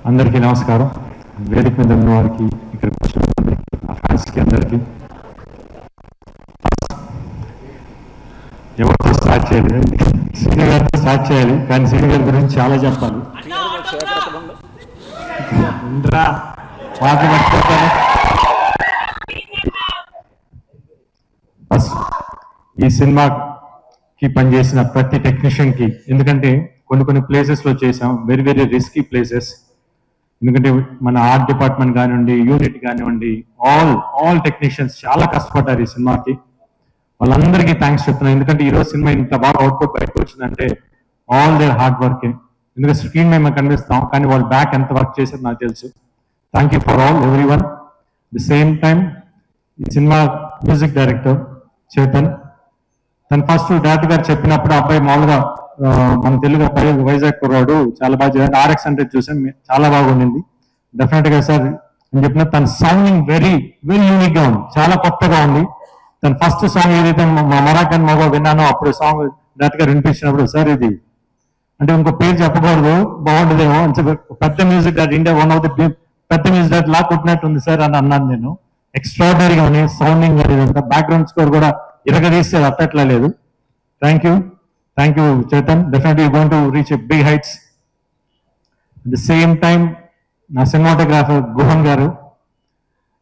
అందరికీ నమస్కారం. వేదిక మీద ఉన్న వారికి, ఇక్కడ కూర్చున్న అందరికీ, ఆ ఫ్యాన్స్కి అందరికీ. ఎవరితో స్టార్ట్ చేయాలి? శ్రీని గారితో స్టార్ట్ చేయాలి, కానీ శ్రీని గారి గురించి చాలా చెప్పాలి. మాటలు మర్చిపోతాను. ఫస్ట్ ఈ సినిమాకి పనిచేసిన ప్రతి టెక్నీషియన్కి, ఎందుకంటే కొన్ని ప్లేసెస్లో చేసాం, వెరీ వెరీ రిస్కీ ప్లేసెస్. ఎందుకంటే మన ఆర్ట్ డిపార్ట్మెంట్ కానివ్వండి, యూనిట్ కానివ్వండి, ఆల్ టెక్నీషియన్స్ చాలా కష్టపడ్డారు ఈ సినిమాకి. వాళ్ళందరికీ థ్యాంక్స్ చెప్తున్నాను. ఎందుకంటే ఈరోజు సినిమా ఇంత బాగా అవుట్పుట్ బయటకు వచ్చిందంటే ఆల్ దేర్ హార్డ్ వర్క్. ఎందుకంటే స్క్రీన్ మేము కనిపిస్తాం, కానీ వాళ్ళు బ్యాక్ ఎంత వర్క్ చేశారు నాకు తెలుసు. Thank you for all every one. The same time ఈ సినిమా మ్యూజిక్ డైరెక్టర్ చేతన్, తను ఫస్ట్ డైరెక్టర్ గారు చెప్పినప్పుడు అబ్బాయి మామూలుగా మన తెలుగు అబ్బాయి, వైజాగ్ కుర్రాడు, చాలా బాగా చేయాలి, RX 100 చూసాం, చాలా బాగా ఉండింది. డెఫినెట్ గా సార్ అని చెప్పిన తన సౌండింగ్ వెరీ వెరీ యూనిక్ గా ఉంది, చాలా కొత్తగా ఉంది. తన ఫస్ట్ సాంగ్ ఏదైతే మరాఠన్ మగ విన్నానో అప్పుడు సాంగ్ డైరెక్ట్ గా వినిపించినప్పుడు, సార్ ఇది అంటే ఇంకో పేరు చెప్పకూడదు, బాగుంటుందేమో అని చెప్పి, పెద్ద music director, India one of the పెద్ద మ్యూజిక్ డైరెక్టర్ లా కొట్టినట్టు ఉంది సార్ అని అన్నాను నేను. ఎక్స్ట్రాడనరీగా ఉంది సౌండింగ్, బ్యాక్గ్రౌండ్ స్కోర్ కూడా ఇరగదీస్తే అట్టట్లా లేదు. Thank you Chetan. Definitely going to reach a big heights. At the same time నా సినిమాటోగ్రాఫర్ గుహన్ గారు,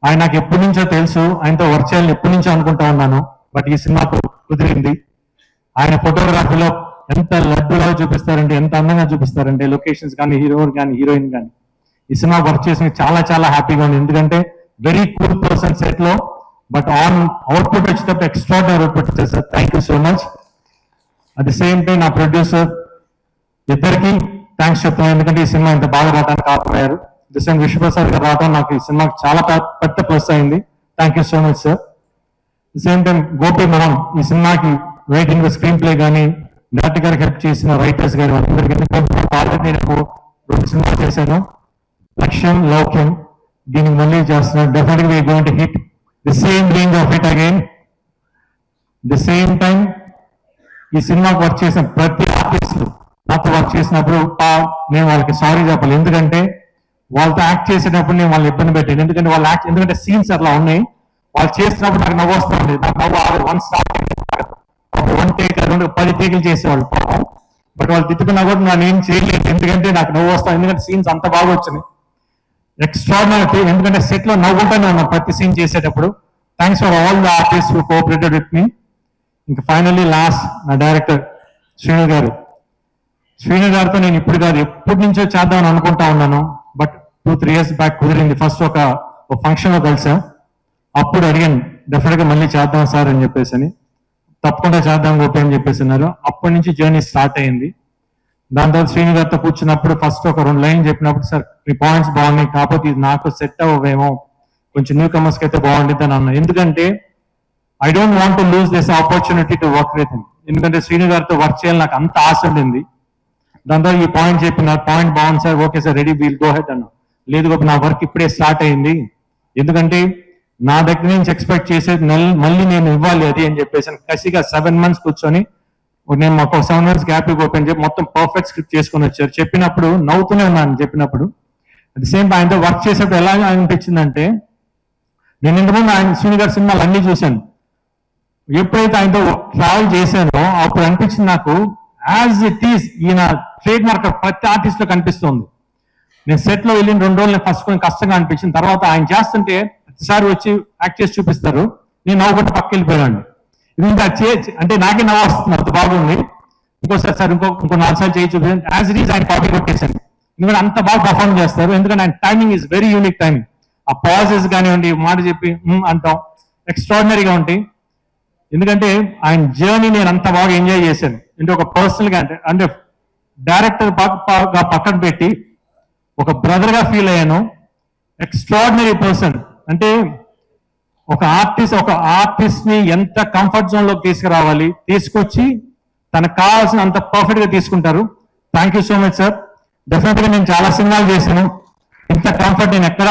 ఆయన నాకు ఎప్పటి నుంచో తెలుసు, ఆయనతో వర్క్ చేయాలని ఎప్పటి నుంచో అనుకుంటా ఉన్నాను, బట్ ఈ సినిమాకు కుదిరింది. ఆయన ఫోటోగ్రఫీలో ఎంత లడ్డులా చూపిస్తారంటే, ఎంత అందంగా చూపిస్తారంటే, లొకేషన్స్ కానీ, హీరో కానీ, హీరోయిన్ కానీ. ఈ సినిమా వర్క్ చేసిన చాలా చాలా హ్యాపీగా ఉంది, ఎందుకంటే వెరీ కూల్ పర్సన్ సెట్ లో, బట్ ఆన్ అవుట్పుట్ వచ్చేటప్పుడు ఎక్స్ట్రాడనరీ అవుట్పుట్ చేస్తారు. Thank you so much. At the same time నా ప్రొడ్యూసర్ ఇద్దరికి థ్యాంక్స్ చెప్తున్నాను, ఎందుకంటే ఈ సినిమా ఇంత బాగా రావడానికి కాపాడారు. ది సేమ్ విశ్వప్రసాద్ గారు రావడం నాకు ఈ సినిమాకి చాలా పెద్ద ప్లస్ అయింది. Thank you so much sir. The same time Gopi Mohan, ఈ సినిమాకి రైటింగ్ స్క్రీన్ ప్లే కానీ డైరెక్టర్ గారికి హెల్ప్ చేసిన రైటర్స్ గారు అందరికీ, ఆల్రెడీ నేను 2 సినిమాలు చేశాను, లక్ష్యం, లౌక్యం, దీనికి మళ్ళీ చేస్తున్నాను. డెఫినెట్గా we're going to hit the same range of hit again. The same time ఈ సినిమాకి వర్క్ చేసిన ప్రతి ఆర్టిస్టులు నాతో వర్క్ చేసినప్పుడు నేను వాళ్ళకి సారీ చెప్పాలి, ఎందుకంటే వాళ్ళతో యాక్ట్ చేసేటప్పుడు నేను వాళ్ళని ఇబ్బంది పెట్టాను. ఎందుకంటే వాళ్ళు యాక్ట్, ఎందుకంటే సీన్స్ అట్లా ఉన్నాయి, వాళ్ళు చేస్తున్నప్పుడు నాకు నవ్వు వస్తుంది. నాకు నవ్వు 1 టేక్ 10 టేకులు చేసేవాళ్ళు పాపం, బట్ వాళ్ళు తిట్టుకున్నా కూడా నేను ఏం చేయలేదు, ఎందుకంటే నాకు నవ్వు వస్తాను, ఎందుకంటే సీన్స్ అంత బాగా వచ్చినాయి. ఎక్స్ట్రాడినరీ, ఎందుకంటే సెట్ లో నవ్వుకుంటానే ఉన్నాం ప్రతి సీన్ చేసేటప్పుడు. Thanks for all the artist who cooperated with me. ఇంకా ఫైనల్లీ లాస్ట్ నా డైరెక్టర్ శ్రీను గారితో నేను ఇప్పుడు కాదు, ఎప్పటి నుంచో చేద్దామని అనుకుంటా ఉన్నాను, బట్ 2-3 years బ్యాక్ కుదిరింది. ఫస్ట్ ఒక ఫంక్షన్ లో కలిసా, అప్పుడు అడిగాను డెఫినెట్ గా మళ్ళీ చేద్దాం సార్ అని చెప్పేసి అని, తప్పకుండా చేద్దాం గోపి అని చెప్పేసి అన్నారు. అప్పటి నుంచి జర్నీ స్టార్ట్ అయింది. దాని తర్వాత శ్రీను గారితో కూర్చున్నప్పుడు ఫస్ట్ ఒక 2 లైన్ చెప్పినప్పుడు, సార్ మీ పాయింట్స్ బాగున్నాయి, కాకపోతే ఇది నాకు సెట్ అవ్వేమో, కొంచెం న్యూ కమర్స్కి అయితే బాగుంటుంది అని అన్నా. ఎందుకంటే I don't want to lose this opportunity to work with him, ఎందుకంటే శ్రీను గారితో వర్క్ చేయాలని నాకు అంత ఆశ ఉండింది. దాంతో ఈ పాయింట్ చెప్పిన, పాయింట్ బాగుంది sir, okay sir, ready, we'll go head అన్నా. లేదు గోపి, నా వర్క్ ఇప్పుడే స్టార్ట్ అయింది, ఎందుకంటే నా దగ్గర నుంచి ఎక్స్పెక్ట్ చేసేది మళ్ళీ నేను ఇవ్వాలి అది అని చెప్పేసి కసిగా 7 months కూర్చొని, నేను మాకు 7 months గ్యాప్ ఇవ్వని చెప్పి మొత్తం పర్ఫెక్ట్ స్క్రిప్ట్ చేసుకొని వచ్చారు. చెప్పినప్పుడు నవ్వుతూనే ఉన్నాను చెప్పినప్పుడు. అట్ ది సేమ్ టైం ఆయనతో వర్క్ చేసేప్పుడు ఎలా అనిపించిందంటే, నేను ఇంతకుముందు ఆయన శ్రీను గారి సినిమాలు అన్ని చూశాను, ఎప్పుడైతే ఆయనతో ట్రావెల్ చేశానో అప్పుడు అనిపించింది నాకు, యాజ్ ఇట్ ఈస్ ఈయన ట్రేడ్ మార్క్ ప్రతి ఆర్టిస్ట్ లో కనిపిస్తుంది. నేను సెట్ లో వెళ్ళిన 2 రోజులు ఫస్ట్ కొంచెం కష్టంగా అనిపించింది, తర్వాత ఆయన చేస్తుంటే ప్రతిసారి వచ్చి యాక్ట్ చేసి చూపిస్తారు, నేను నవ్వుకుంటే పక్క వెళ్ళిపోయాను. ఇది ఇంకా అంటే నాకే నవ్వు వస్తుంది, అంత బాగుంది. ఇంకోసారి సార్ ఇంకో 4 సార్లు చేయి చూపించాను, యాజ్ ఇట్ ఈస్ ఆయన కాపీ కొట్టేశాను. ఎందుకంటే అంత బాగా పర్ఫార్మ్ చేస్తారు, ఎందుకంటే ఆయన timing is very unique timing. ఆ పాజెస్ కానివ్వండి, మాట చెప్పి అంటాం, ఎక్స్ట్రాడినరీగా ఉంటాయి. ఎందుకంటే ఆయన జర్నీ నేను అంత బాగా ఎంజాయ్ చేశాను. అంటే ఒక పర్సనల్ గా అంటే డైరెక్టర్ బాగా పక్కన పెట్టి ఒక బ్రదర్ గా ఫీల్ అయ్యాను. ఎక్స్ట్రాడినరీ పర్సన్, అంటే ఒక ఆర్టిస్ట్ ని ఎంత కంఫర్ట్ జోన్ లోకి తీసుకురావాలి, తీసుకొచ్చి తనకు కావాల్సిన అంత పర్ఫెక్ట్ గా తీసుకుంటారు. Thank you so much sir. Definite గా నేను చాలా సినిమాలు చేశాను, ఇంత కంఫర్ట్ నేను ఎక్కడ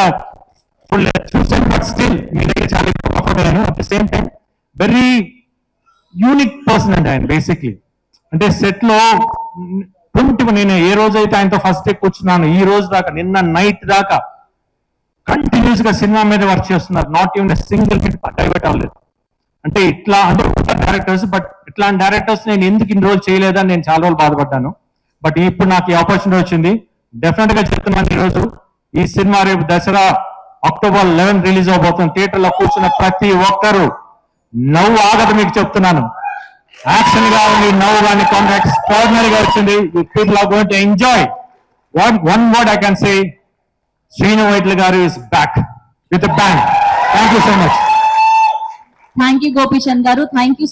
చూసాను, బట్ స్టిల్ మీ దగ్గర చాలా కంఫర్ట్ అయ్యాను. At the same time very unique person అండి ఆయన. బేసిక్లీ అంటే సెట్ లో నేను ఏ రోజైతే ఆయనతో ఫస్ట్ డే కూర్చున్నాను ఈ రోజు దాకా, నిన్న నైట్ దాకా కంటిన్యూస్ గా సినిమా మీద వర్క్ చేస్తున్నారు. Not even single minute divert అవ్వలేదు. అంటే ఇట్లా అంటే డైరెక్టర్స్, బట్ ఇట్లాంటి డైరెక్టర్స్ నేను ఎందుకు ఇన్ని రోజులు చేయలేదని నేను చాలా రోజులు బాధపడ్డాను. బట్ ఇప్పుడు నాకు ఈ ఆపర్చునిటీ వచ్చింది. డెఫినెట్ గా చెప్తున్నాను, ఈరోజు ఈ సినిమా రేపు దసరా October 11 రిలీజ్ అవబోతుంది. థియేటర్ లో కూర్చున్న ప్రతి ఒక్కరు నవ్వు ఆగదు, మీకు చెప్తున్నాను. యాక్షన్ గా ఉంది, నవ్వు కానీ కాంట్రాక్ట్ ఎక్స్ట్రాడినరీగా వచ్చింది. People are going to enjoy. One word I can say, Srinu Vaitla garu is back with bang. Thank you so much. Thank you Gopichand garu. Thank you.